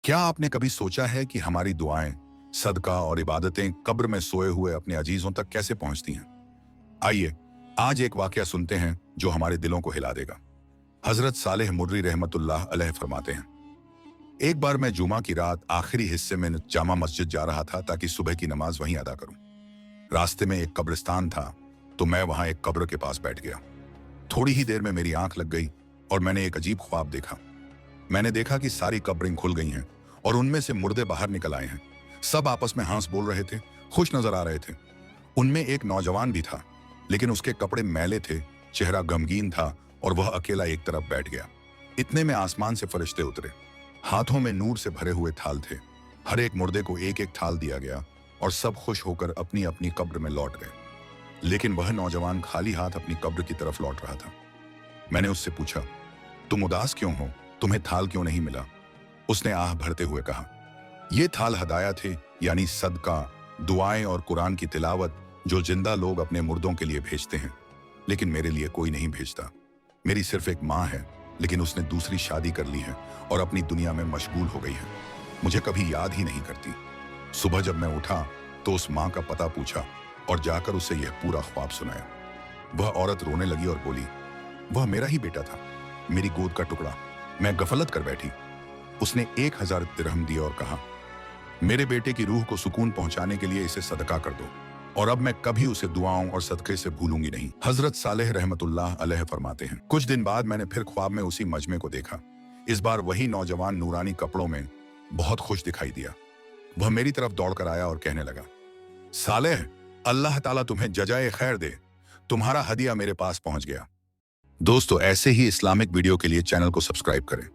क्या आपने कभी सोचा है कि हमारी दुआएं, सदका और इबादतें कब्र में सोए हुए अपने अजीजों तक कैसे पहुंचती हैं? आइए, आज एक वाकया सुनते हैं जो हमारे दिलों को हिला देगा। हजरत सालेह मुर्री रहमतुल्लाह अलैह फरमाते हैं, एक बार मैं जुमा की रात आखिरी हिस्से में जामा मस्जिद जा रहा था ताकि सुबह की नमाज वहीं अदा करूं। रास्ते में एक कब्रिस्तान था, तो मैं वहां एक कब्र के पास बैठ गया। थोड़ी ही देर में मेरी आंख लग गई और मैंने एक अजीब ख्वाब देखा। मैंने देखा कि सारी कब्रें खुल गई हैं और उनमें से मुर्दे बाहर निकल आए हैं। सब आपस में हंस बोल रहे थे, खुश नजर आ रहे थे। उनमें एक नौजवान भी था, लेकिन उसके कपड़े मैले थे, चेहरा गमगीन था और वह अकेला एक तरफ बैठ गया। इतने में आसमान से फरिश्ते उतरे, हाथों में नूर से भरे हुए थाल थे। हर एक मुर्दे को एक एक थाल दिया गया और सब खुश होकर अपनी अपनी कब्र में लौट गए। लेकिन वह नौजवान खाली हाथ अपनी कब्र की तरफ लौट रहा था। मैंने उससे पूछा, तुम उदास क्यों हो? तुम्हें थाल क्यों नहीं मिला? उसने आह भरते हुए कहा, ये थाल हदाया थे, यानी सदका, दुआएं और कुरान की तिलावत जो जिंदा लोग अपने मुर्दों के लिए भेजते हैं। लेकिन मेरे लिए कोई नहीं भेजता। मेरी सिर्फ एक माँ है, लेकिन उसने दूसरी शादी कर ली है और अपनी दुनिया में मशगूल हो गई है। मुझे कभी याद ही नहीं करती। सुबह जब मैं उठा तो उस माँ का पता पूछा और जाकर उसे यह पूरा ख्वाब सुनाया। वह औरत रोने लगी और बोली, वह मेरा ही बेटा था, मेरी गोद का टुकड़ा। मैं गफलत कर बैठी। उसने 1000 दिरहम दिए और कहा, मेरे बेटे की रूह को सुकून पहुंचाने के लिए इसे सदका कर दो, और अब मैं कभी उसे दुआओं और सदके से भूलूंगी नहीं। हजरत सालेह रहमतुल्लाह अलैह फरमाते हैं, कुछ दिन बाद मैंने फिर ख्वाब में उसी मजमे को देखा। इस बार वही नौजवान नूरानी कपड़ों में बहुत खुश दिखाई दिया। वह मेरी तरफ दौड़कर आया और कहने लगा, सालेह, अल्लाह ताला तुम्हें जजाए खैर दे, तुम्हारा हदिया मेरे पास पहुंच गया। दोस्तों, ऐसे ही इस्लामिक वीडियो के लिए चैनल को सब्सक्राइब करें।